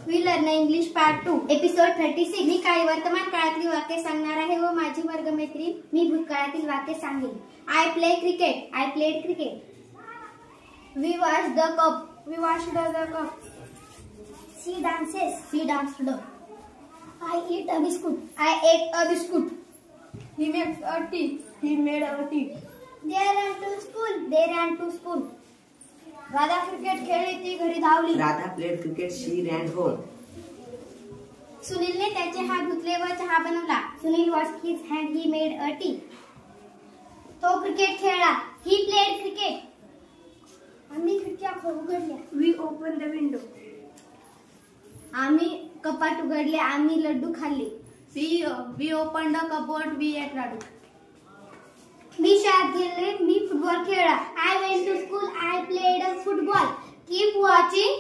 We learn English part 2 episode 36। मी काही वर्तमान काळातली वाक्य सांगणार आहे व माझी वर्गमैत्रीण मी भूतकाळातील वाक्य सांगेल। I play cricket, I played cricket. We watch the cup, we watched the cup. She dances, she danced. I eat a biscuit, I ate a biscuit। He makes a tea, he made a tea। They ran to school, they ran to school। Radha cricket खेळली ती घरी धावली। Radha played cricket, she ran home। सुनीलने त्याचे हात धुतले व चहा बनवला। Sunil washed his hand, he made a tea। तो क्रिकेट खेळला, he played cricket। आम्ही खिडक्या उघडल्या, we opened the window। आम्ही कपाट उघडले, आम्ही लड्डू खाल्ले। We opened the cupboard, we ate लाडू। मी शाळेत गेले, मी फुटबॉल खेळला। I went to school, I played a football। Keep watching